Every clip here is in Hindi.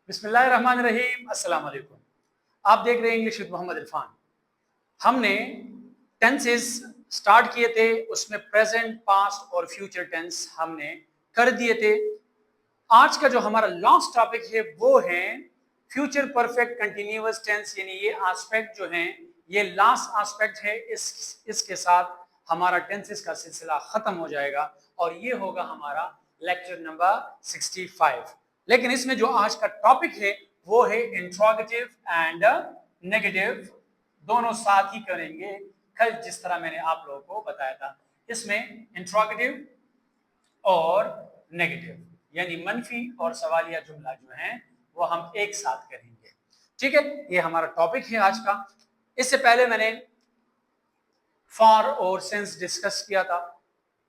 बिस्मिल्लाहिर्रहमानिर्रहीम, अस्सलाम वालेकुम। आप देख रहे हैं इंग्लिश विद मोहम्मद इरफान। हमने टेंसेस स्टार्ट किए थे, उसमें प्रेजेंट, पास्ट और फ्यूचर टेंस हमने कर दिए थे। आज का जो हमारा लास्ट टॉपिक है वो है फ्यूचर परफेक्ट कंटिन्यूअस टेंस, यानी ये एस्पेक्ट जो है ये लास्ट एस्पेक्ट है। इसके साथ हमारा टेंसेस का सिलसिला खत्म हो जाएगा और ये होगा हमारा लेक्चर नंबर 65। लेकिन इसमें जो आज का टॉपिक है वो है इंट्रोगेटिव एंड नेगेटिव, दोनों साथ ही करेंगे। कल जिस तरह मैंने आप लोगों को बताया था, इसमें इंट्रोगेटिव और नेगेटिव यानी मनफी और सवालिया जुमला जो है वो हम एक साथ करेंगे। ठीक है, ये हमारा टॉपिक है आज का। इससे पहले मैंने फॉर और सिंस डिस्कस किया था,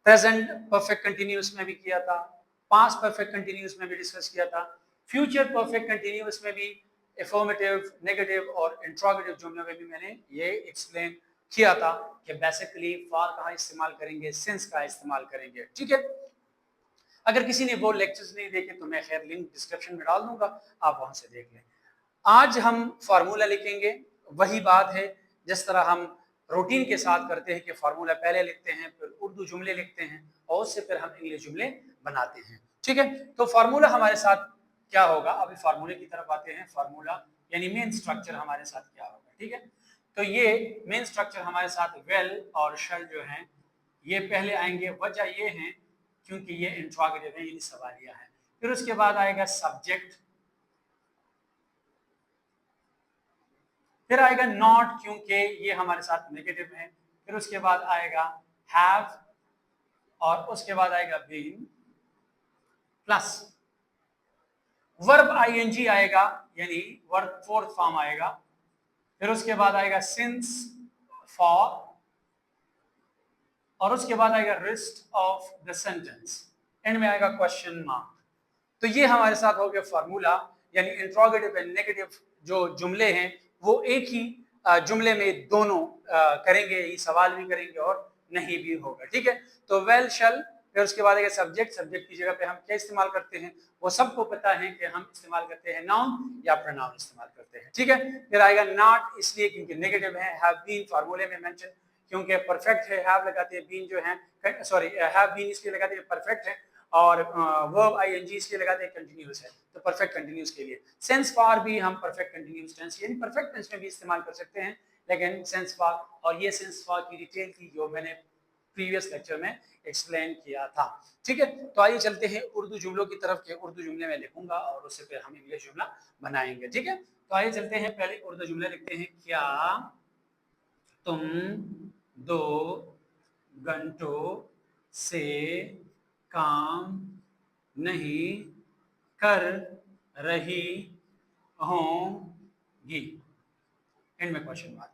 प्रेजेंट परफेक्ट कंटिन्यूअस में भी किया था, पास्ट परफेक्ट कंटिन्यूअस में भी डिस्कस किया था, फ्यूचर परफेक्ट कंटिन्यूअस में भी एफर्मेटिव, नेगेटिव और इंट्रोगेटिव जुमलों में भी मैंने ये एक्सप्लेन किया था कि बेसिकली फॉर कहाँ इस्तेमाल करेंगे, सिंस का इस्तेमाल करेंगे। ठीक है, अगर किसी ने वो लेक्चर्स नहीं देखे तो मैं खैर लिंक डिस्क्रिप्शन में डाल दूंगा, आप वहां से देख लें। आज हम फार्मूला लिखेंगे, वही बात है जिस तरह हम रूटीन के साथ करते हैं कि फार्मूला पहले लिखते हैं, फिर उर्दू जुमले लिखते हैं और उससे फिर हम इंग्लिश जुमले बनाते हैं। ठीक है, तो फार्मूला हमारे साथ क्या होगा, अभी फार्मूले की तरफ आते हैं। फार्मूला यानी मेन स्ट्रक्चर हमारे साथ क्या होगा। ठीक है, तो ये मेन स्ट्रक्चर हमारे साथ वेल और शल जो है ये पहले आएंगे। वजह ये है क्योंकि ये इंट्रोगेटिव है यानी सवालिया है। फिर उसके बाद आएगा सब्जेक्ट, फिर आएगा नॉट क्योंकि ये हमारे साथ नेगेटिव है। फिर उसके बाद आएगा हैव और उसके बाद आएगा बीन प्लस वर्ब आईएनजी आएगा यानी वर्ब फोर्थ फॉर्म आएगा। फिर उसके बाद आएगा सिंस, फॉर और उसके बाद आएगा rest of the sentence, and में आएगा क्वेश्चन मार्क। तो ये हमारे साथ हो गया फार्मूला, यानी इंट्रोगेटिव एंड नेगेटिव जो जुमले हैं वो एक ही जुमले में दोनों करेंगे, ये सवाल भी करेंगे और नहीं भी होगा। ठीक है, तो वेल शल, फिर उसके बाद आएगा सब्जेक्ट। सब्जेक्ट की जगह पे हम क्या इस्तेमाल करते हैं वो सबको पता है कि हम इस्तेमाल करते हैं नाउन या प्रोनाउन इस्तेमाल करते हैं। ठीक है, फिर आएगा नॉट, इसलिए क्योंकि नेगेटिव है। हैव बीन फार्मूले में मेंशन क्योंकि परफेक्ट है, हैव लगाते हैं, बीन जो है सॉरी हैव बीन इसलिए लगाते हैं परफेक्ट है, और वर्ब आईएनजी इसलिए लगाते हैं कंटिन्यूअस है, तो परफेक्ट कंटिन्यूअस के लिए। सेंस फॉर भी हम परफेक्ट कंटिन्यूअस टेंस यानी परफेक्ट टेंस में भी इस्तेमाल कर सकते हैं, लेकिन सेंस फॉर, और ये सेंस फॉर की डिटेल थी जो मैंने प्रीवियस लेक्चर में एक्सप्लेन किया था। ठीक है, तो आइए चलते हैं उर्दू जुमलों की तरफ के उर्दू जुमले में लिखूंगा और उससे फिर हम इंग्लिश जुमला बनाएंगे। ठीक है, तो आइए चलते हैं, पहले उर्दू जुमले लिखते हैं। क्या तुम 2 घंटों से काम नहीं कर रही होंगी, एंड में क्वेश्चन मार्क।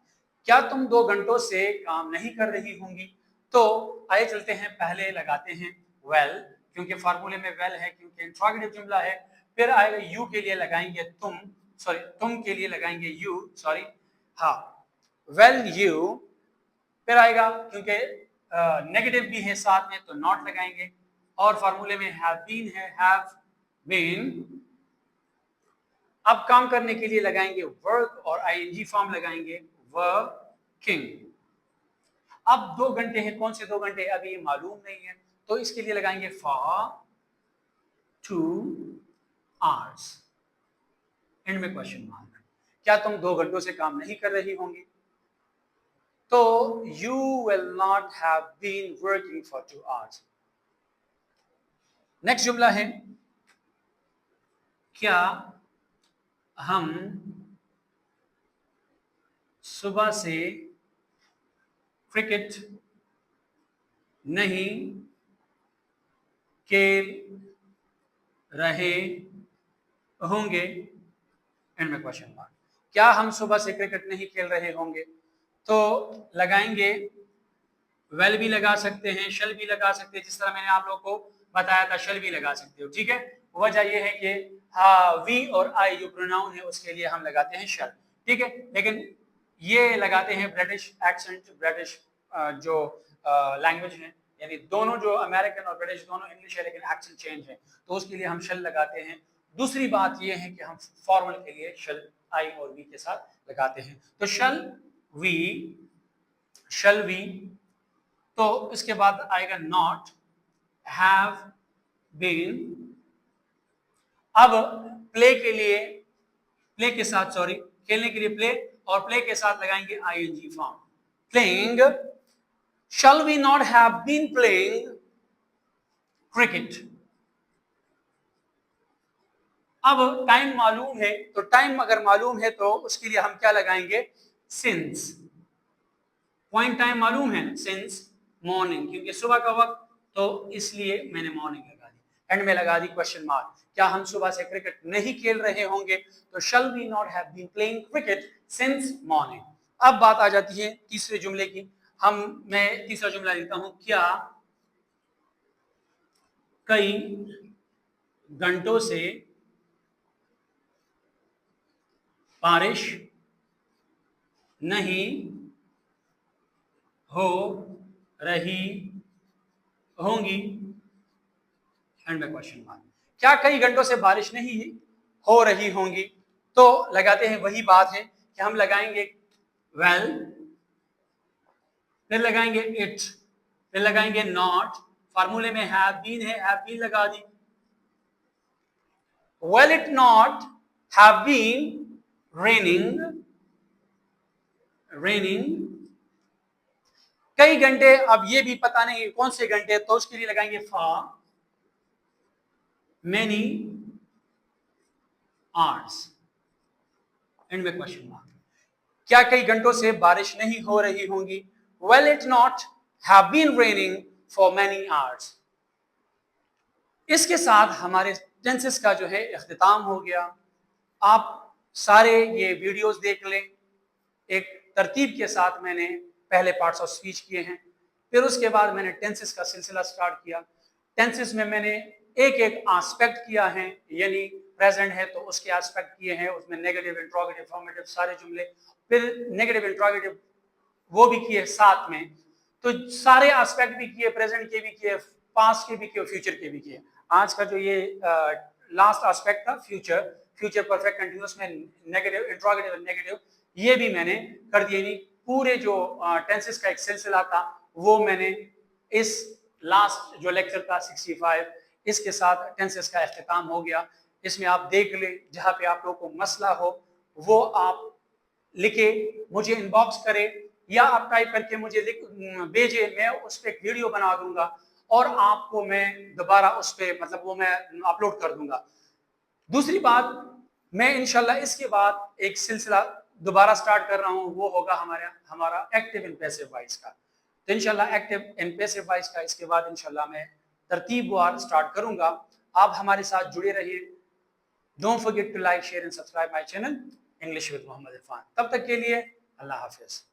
क्या तुम 2 घंटों से काम नहीं कर रही होंगी? तो आइए चलते हैं, पहले लगाते हैं वेल क्योंकि फार्मूले में वेल है, क्योंकि इंट्रोगेटिव जुमला है। फिर आएगा यू के लिए लगाएंगे तुम, सॉरी तुम के लिए लगाएंगे यू, सॉरी हाँ वेल यू। फिर आएगा क्योंकि नेगेटिव भी है साथ में तो नॉट लगाएंगे, और फार्मूले में हैव बीन है, हैव बीन। अब काम करने के लिए लगाएंगे वर्क और आईएनजी फॉर्म लगाएंगे वर्किंग। अब 2 घंटे हैं, कौन से 2 घंटे अभी ये मालूम नहीं है, तो इसके लिए लगाएंगे फॉर 2 आवर्स, एंड में क्वेश्चन मार्क। क्या तुम 2 घंटों से काम नहीं कर रही होंगी? तो you will not have been working for 2 hours. Next जुमला है, क्या हम सुबह से क्रिकेट नहीं खेल रहे होंगे, एंड में क्वेश्चन मार्क। क्या हम सुबह से क्रिकेट नहीं खेल रहे होंगे? तो लगाएंगे वेल भी लगा सकते हैं, शल भी लगा सकते हैं, जिस तरह मैंने आप लोगों को बताया था शल भी लगा सकते हो। ठीक है, वजह यह है कि वी और आई जो प्रोनाउन है उसके लिए हम लगाते हैं शल। ठीक है, लेकिन ये लगाते हैं ब्रिटिश एक्सेंट, ब्रिटिश जो लैंग्वेज है, यानी दोनों जो अमेरिकन और ब्रिटिश दोनों इंग्लिश है लेकिन एक्सेंट चेंज है, तो उसके लिए हम शल लगाते हैं। दूसरी बात यह है कि हम फॉर्मल के लिए शल आई और वी के साथ लगाते हैं। तो शल वी, तो इसके बाद आएगा नॉट हैव बीन। अब प्ले के साथ, सॉरी, खेलने के लिए प्ले, और प्ले के साथ लगाएंगे ING form. Playing, shall we not have been playing cricket. अब टाइम मालूम है, तो टाइम अगर मालूम है तो उसके लिए हम क्या लगाएंगे? सिंस। पॉइंट टाइम मालूम है, सिंस मॉर्निंग, क्योंकि सुबह का वक्त, तो इसलिए मैंने मॉर्निंग लगा दी। एंड में लगा दी क्वेश्चन मार्क। क्या हम सुबह से क्रिकेट नहीं खेल रहे होंगे? तो shall we not have been playing cricket since morning. अब बात आ जाती है तीसरे जुमले की। मैं तीसरा जुमला लिखता हूं, क्या कई घंटों से बारिश नहीं हो रही होंगी? एंड में क्वेश्चन मार्क। क्या कई घंटों से बारिश नहीं हो रही होंगी? तो लगाते हैं, वही बात है कि हम लगाएंगे वेल, फिर लगाएंगे इट, फिर लगाएंगे नॉट। फार्मूले में हैव बीन है, हैव बीन लगा दी। Will it not have been raining? कई घंटे, अब ये भी पता नहीं कौन से घंटे, तो उसके लिए लगाएंगे for many hours। एंड में क्वेश्चन मार्क। क्या कई घंटों से बारिश नहीं हो रही होंगी? Will it not have been raining for many hours? इसके साथ हमारे टेंसेस का जो है इख्तिताम हो गया। आप सारे ये वीडियोस देख लें, एक तरतीब के साथ मैंने पहले पार्ट्स ऑफ स्पीच किए हैं, फिर उसके बाद मैंने टेंसेस का सिलसिला स्टार्ट किया। टेंसेस में मैंने एक एक एस्पेक्ट किया है, यानी प्रेजेंट है तो उसके एस्पेक्ट किए हैं, उसमें नेगेटिव, इंट्रोगेटिव, फॉर्मेटिव सारे जुमले, फिर नेगेटिव, इंट्रोगेटिव वो भी किए साथ में। तो सारे एस्पेक्ट भी किए, प्रेजेंट के भी किए, पास्ट के भी किए, फ्यूचर के भी किए। आज का जो ये लास्ट एस्पेक्ट था फ्यूचर परफेक्ट कंटिन्यूअस में नेगेटिव, इंट्रोगेटिव, नेगेटिव, ये भी मैंने कर दिए। नहीं, पूरे जो टेंसेस का एक सिलसिला था वो मैंने इस लास्ट जो लेक्चर था 65, इसके साथ टेंसेस का इख्तिताम हो गया। इसमें आप देख ले, जहाँ पे आप लोगों को मसला हो वो आप लिखे, मुझे इनबॉक्स करें या आप टाइप करके मुझे भेजे, मैं उस पर एक वीडियो बना दूंगा और आपको मैं दोबारा उस पर, मतलब वो मैं अपलोड कर दूंगा। दूसरी बात, मैं इंशाल्लाह इसके बाद एक सिलसिला दोबारा स्टार्ट कर रहा हूँ, वो होगा हमारा एक्टिव एंड पैसिव वॉइस का। तो इंशाल्लाह एक्टिव एंड पैसिव वॉइस का इसके बाद इंशाल्लाह मैं तरतीबवार स्टार्ट करूंगा। आप हमारे साथ जुड़े रहिए। Don't forget to like, share and subscribe my channel English with Mohammad Irfan. तब तक के लिए अल्लाह हाफिज।